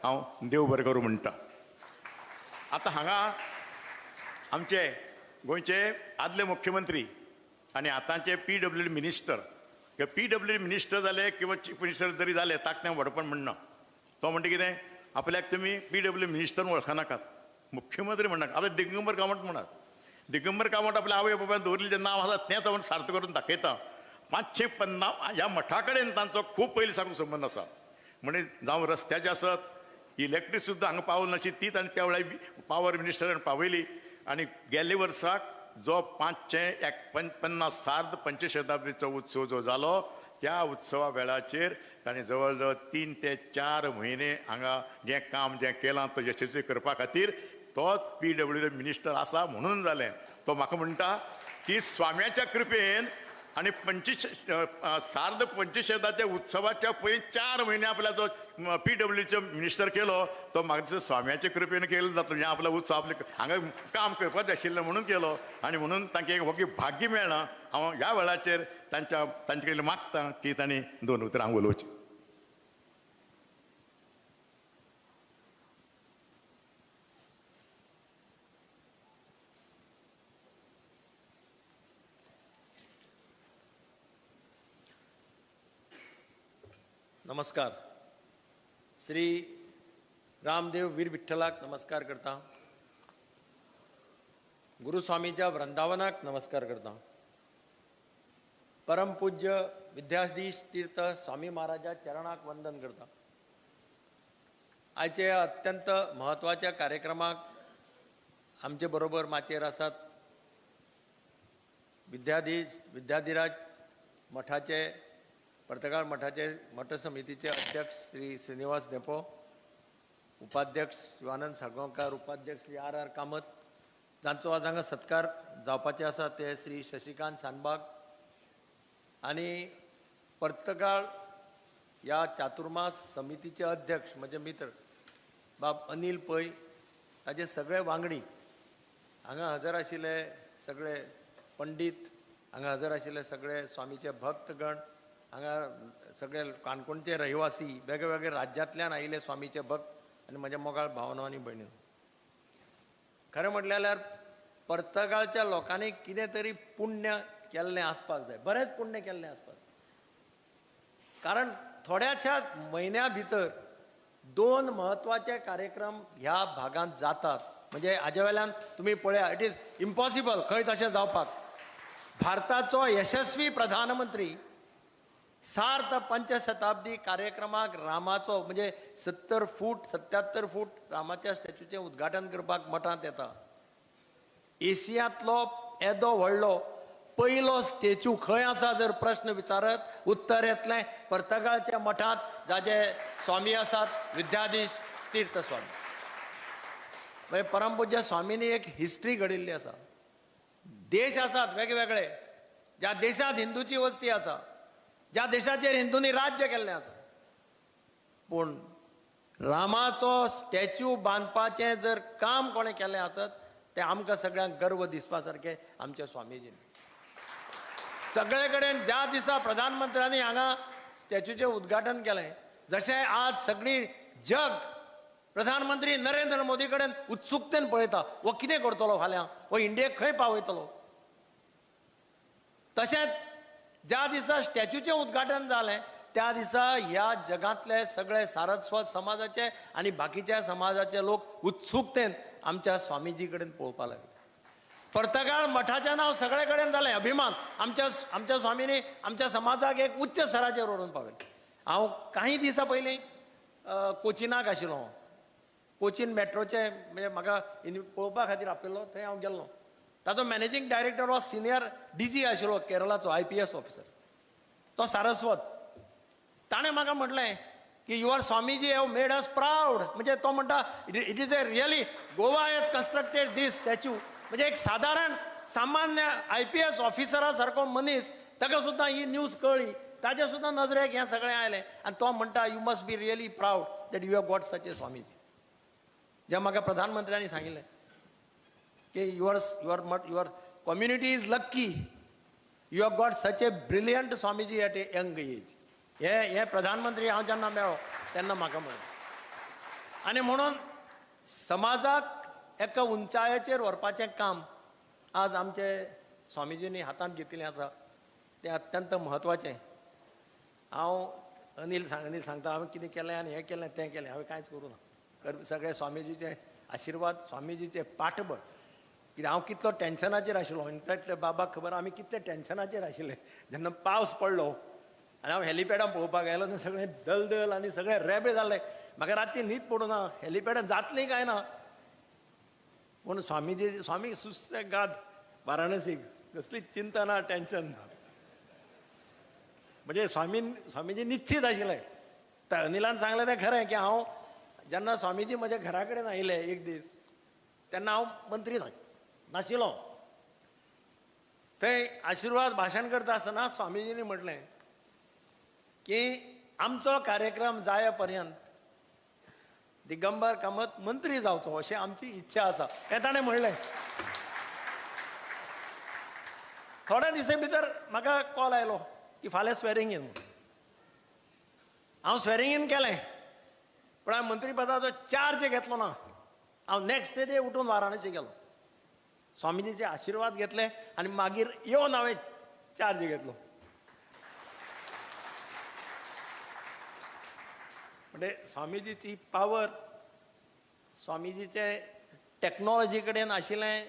हांव देव बरें करूं म्हणटा. आतां हांगा आमचे गोंयचे आदले मुख्यमंत्री आनी आतांचे PWD मिनिस्टर किंवा PWD मिनिस्टर जाले किंवा चीफ मिनिस्टर जरी जाले ताका तें व्हडपण म्हणना. तो म्हणटा कितें आपल्याक तुमी PWD मिनिस्टर वळखनाकात, मुख्यमंत्री म्हणनाका, आपले दिगंबर कामत म्हणात. दिगंबर कामत आपल्या आवय बापायन दवरलें जें नांव आसा तेंच हांव सार्थ करून दाखयता. 550 ह्या मठा कडेन तांचो खूब पयलीं साकून संबंद आसा. म्हणजे जावं रस्त्याचे आसत, इलेक्ट्रीक सुद्दां हांगा पावल नाशी ती तांणी त्या वेळार पावर मिनिस्टरान पावयली. आनी गेल्ले वर्साक जो 550 सार्ध पंचशताब्दीचो उत्सव जो जालो त्या उत्सवा वेळाचेर ताणें जवळ जवळ 3 ते 4 म्हयने हांगा जें काम जें केलां तो यशस्वी करपा खातीर तोच PWD मिनिस्टर आसा म्हणून जालें. तो म्हाका म्हणटा की स्वाम्याच्या कृपेन आनी सार्ध पंचशताच्या उत्सवाच्या पयलीं 4 म्हयने आपल्या जो PWDचो मिनिस्टर केलो तो म्हाका दिसता स्वाम्याच्या कृपेन केलो जातलो. हें आपलो उत्सव आपले हांगा काम करपाचें आशिल्लें म्हणून केलो आनी म्हणून तांकां एक व्हडलें भाग्य मेळ्ळां. हांव ह्या वेळाचेर तांचे कडेन मागतां की तांणी 2 उतरां हांगा उलोवचीं. नमस्कार. श्री रामदेव वीर विठ्ठलाक नमस्कार करता. गुरुस्वामीच्या वृंदावनाक नमस्कार करता. परमपूज्य विद्याधीश तीर्थ स्वामी महाराजा चरणाक वंदन करता. आयचे अत्यंत महत्वाच्या कार्यक्रमाक आमचे बरोबर माचयेर आसात विद्याधिराज मठाचे पर्तगाळ मठाचे मठ समितीचे अध्यक्ष श्री श्रीनिवास देपो, उपाध्यक्ष शिवानंद साळगांवकार, उपाध्यक्ष श्री R कामत, जांचो आज हांगा सत्कार जावपाचे आसा ते श्री शशिकांत सानबाग आनी पर्तगाळ ह्या चातुर्मास समितीचे अध्यक्ष म्हजे मित्र बाब अनिल पै, ताजे सगळे वांगडी, हांगा हजर आशिल्ले सगळे पंडित, हांगा हजर आशिल्ले सगळे स्वामीचे भक्तगण, हांगा सगळे काणकोणचे रहिवासी, वेगवेगळे राज्यांतल्यान आयिल्ले स्वामीचे भक्त आनी म्हज्या मोगाळ भावनो आनी भयणीं. खरें म्हटल्यार पर्तगाळच्या लोकांनी कितें तरी पुण्य केल्लें आसपाक जाय, बरेंच पुण्य केल्लें आसपाक. कारण थोड्याशा म्हयन्या भितर 2 म्हत्वाचे कार्यक्रम ह्या भागांत जातात. म्हणजे हाजे वेल्यान तुमी पळया, इट इज इम्पॉसिबल खंयच अशें जावपाक. भारताचो यशस्वी प्रधानमंत्री सार्ध पंचशताब्दी कार्यक्रमाक रामाचो म्हणजे 70 फूट 77 फूट रामाच्या स्टॅच्यूचें उद्घाटन करपाक मठांत येता. एशियांतलो येदो व्हडलो पयलो स्टॅच्यू खंय आसा जर प्रश्न विचारत उत्तर येतलें पर्तगाळच्या मठांत जाचे स्वामी आसात विद्याधीश तीर्थ स्वामी. म्हणजे परमपूज्य स्वामींनी एक हिस्ट्री घडिल्ली आसा. देश आसात वेगवेगळे, ज्या देशांत हिंदूची वस्ती आसा, ज्या देशाचेर हिंदूंनी राज्य केल्लें आसा, पूण रामाचो स्टॅच्यू बांदपाचें जर काम कोणें केलें आसत तें आमकां सगळ्यांक गर्व दिसपा सारकें आमच्या स्वामीजीन. सगळे कडेन ज्या दिसा प्रधानमंत्र्यांनी हांगा स्टॅच्यूचें उद्घाटन केलें, जशें आज सगळी जग प्रधानमंत्री नरेंद्र मोदी कडेन उत्सुकतेन पळयता हो कितें करतलो फाल्यां, हो इंडियेक खंय पावयतलो, तशेंच ज्या दिसा स्टॅच्यूचें उद्घाटन जालें त्या दिसा ह्या जगांतले सगळे सारस्वत समाजाचे आनी बाकीच्या समाजाचे लोक उत्सुकतेन आमच्या स्वामीजी कडेन पळोवपाक लागले. पर्तगाळ मठाचें नांव सगळे कडेन जालें, अभिमान. आमच्या स्वामींनी आमच्या समाजाक एक उच्च स्तराचेर व्हरून पावयलें. हांव काही दिसा पयलीं कोचिनाक आशिल्लो. कोचीन मेट्रोचे म्हणजे म्हाका पळोवपा खातीर आपयल्लो, थंय हांव गेल्लो. ताचो मॅनेजींग डायरेक्टर हो सिनियर DG आशिल्लो केरळाचो IPS ऑफिसर, तो सारस्वत. ताणें म्हाका म्हटलें की your Swamiji have made us proud. म्हणजे तो म्हणटा it is a really Goa has constructed this statue. म्हणजे एक साधारण सामान्य IPS ऑफिसरा सारको मनीस, ताका सुद्दां ही न्यूज कळ्ळी, ताजे सुद्दां नजरेक हें सगळें आयलें आनी तो म्हणटा you must be really proud that you have got such a Swamiji. जें म्हाका प्रधानमंत्र्यांनी सांगिल्लें कि your community is lucky you have got such a brilliant Swamiji at a young age. हे प्रधानमंत्री हांव जेन्ना मेळ्ळो तेन्ना म्हाका म्हणलें. आणि म्हणून समाजाक एका उंचायेचेर व्हरपाचें काम आज आमचे स्वामीजींनी हातांत घेतिल्लें आसा तें अत्यंत म्हत्वाचें. हांव अनिल सांगता हांवें कितें केलें आनी हें केलें तें केलें, हांवें कांयच करूं ना. सगळे स्वामीजीचे आशिर्वाद, स्वामीजीचे पाठबळ. कित्याक हांव कितलो टेन्शनाचेर आशिल्लो. इनफॅक्ट बाबाक खबर आमी कितले टेन्शनाचेर आशिल्ले. जेन्ना पावस पडलो आनी हांव हेलिपॅडान पळोवपाक गेलो तेन्ना सगळें दलदल आनी सगळें रेबे जाल्ले. म्हाका रातची न्हीद पडूना, हेलिपॅडान जातली काय ना. पूण स्वामी सुसेगाद वाराणसीक, कसली चिंता ना, टेन्शन ना. म्हणजे स्वामीजी निश्चित आशिल्ले. तर अनिलान सांगलें तें खरें की हांव जेन्ना स्वामीजी म्हज्या घरा कडेन आयले एक दीस, तेन्ना हांव मंत्री नाशिल्लो. थंय आशिर्वाद भाशण करता आसतना स्वामीजींनी म्हटलें की आमचो कार्यक्रम जाय पर्यंत दिगंबर कामत मंत्री जावचो अशी आमची इच्छा आसा, हें ताणें म्हणलें. थोड्या दिसां भितर म्हाका कॉल आयलो की फाल्यां स्वेरींग इन. हांव स्वेरींग इन केलें, पूण हांवें मंत्री पदाचो चार्ज घेतलो ना. हांव नेक्स्ट डे उठून वाराणसी गेलो, स्वामीजीचे आशिर्वाद घेतले आनी मागीर येवन हांवें चार्ज घेतलो. म्हणजे स्वामीजीची पावर, स्वामीजीचे टॅक्नॉलॉजी कडेन आशिल्लें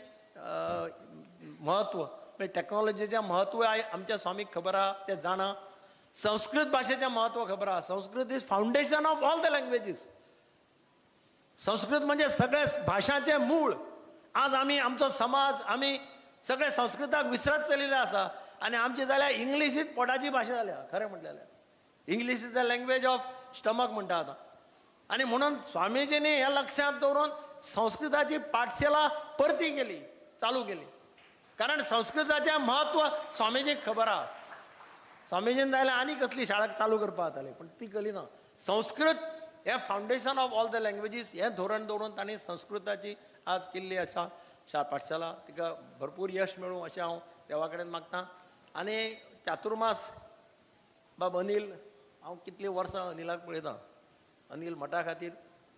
म्हत्व, टॅक्नॉलॉजीचें म्हत्व आमच्या स्वामीक खबर आहा, तें जाणा. संस्कृत भाशेचें म्हत्व खबर आहा. Sanskrit is foundation of all the languages. Sanskrit म्हणजे सगळे भाशांचें मूळ. आज आमी आमचो समाज आमी सगळे संस्कृताक विसरत चलिल्ले आसा आनी आमची जाल्यार इंग्लीश ही पोटाची भाशा जाल्या. खरें म्हटलें जाल्यार English is the language of stomach म्हणटा आतां. आनी म्हणून स्वामीजींनी हें लक्षांत दवरून संस्कृताची पाठशाला परती केली, चालू केली. कारण संस्कृताचें म्हत्व स्वामीजीक खबर आहा. स्वामीजीन जाल्यार आनी कसली शाळा चालू करपा जाताली, पूण ती केली ना. संस्कृत हें foundation of all the languages हें धोरण दवरून तांणी संस्कृताची आज केल्ली आसा पाठशाला. तिका भरपूर यश मेळूं अशें हांव देवा कडेन मागतां. आनी चातुर्मास बाब अनिल, हांव कितलीं वर्सां अनिलाक पळयतां. अनिल मठा खातीर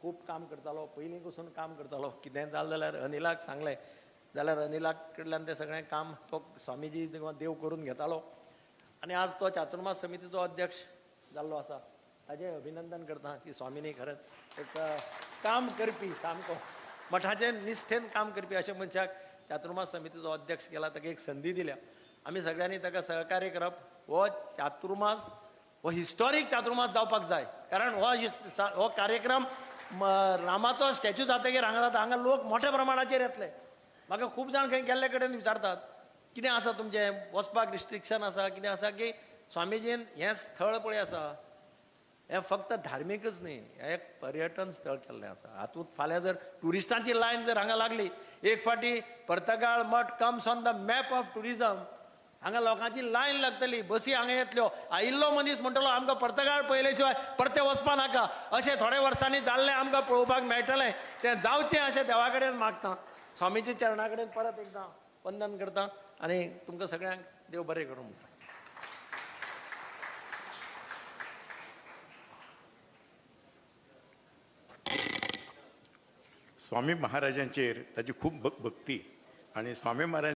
खूब काम करतालो, पयलीं पसून काम करतालो. कितें जालें जाल्यार अनिलाक सांगलें जाल्यार अनिलाक कडल्यान तें सगळें काम तो स्वामीजी देव करून घेतालो. आनी आज तो चातुर्मास समितीचो अध्यक्ष जाल्लो आसा. ताजें अभिनंदन करता की स्वामीनी खरेंच एक काम करपी, सामको मठाचें निश्ठेन काम करपी अशें मनशाक चातुर्मास समितीचो अध्यक्ष केला. ताका एक संदी दिल्या. आमी सगळ्यांनी ताका सहकार्य करप. हो चातुर्मास हो हिस्टॉरीक चातुर्मास जावपाक जाय. कारण हो कार्यक्रम रामाचो स्टॅच्यू जातकीर हांगा जाता. हांगा लोक मोठ्या प्रमाणाचेर येतले. म्हाका खूब जाण खंय गेल्ले कडेन विचारतात कितें आसा तुमचें, वचपाक रिस्ट्रिक्शन आसा, कितें आसा, की स्वामीजीन हें स्थळ पळय आसा हें फक्त धार्मीकच न्ही, हें एक पर्यटन स्थळ केल्लें आसा. हातूंत फाल्यां जर ट्युरिस्टांची लायन जर हांगा लागली, एक फावटी Partagal Math comes on the map of tourism, हांगा लोकांची लायन लागतली, बसी हांगा येतल्यो. आयिल्लो मनीस म्हणटलो आमकां पर्तगाळ पयले शिवाय परते वचपा नाका. अशें थोड्या वर्सांनी जाल्लें आमकां पळोवपाक मेळटलें. तें जावचें अशें देवा कडेन मागता. स्वामीजी चरणा कडेन परत एकदां वंदन करता आनी तुमकां सगळ्यांक देव बरें करूं म्हणटा. स्वामी महाराजांचेर ताची खूब भक्ती. आणि स्वामी महाराज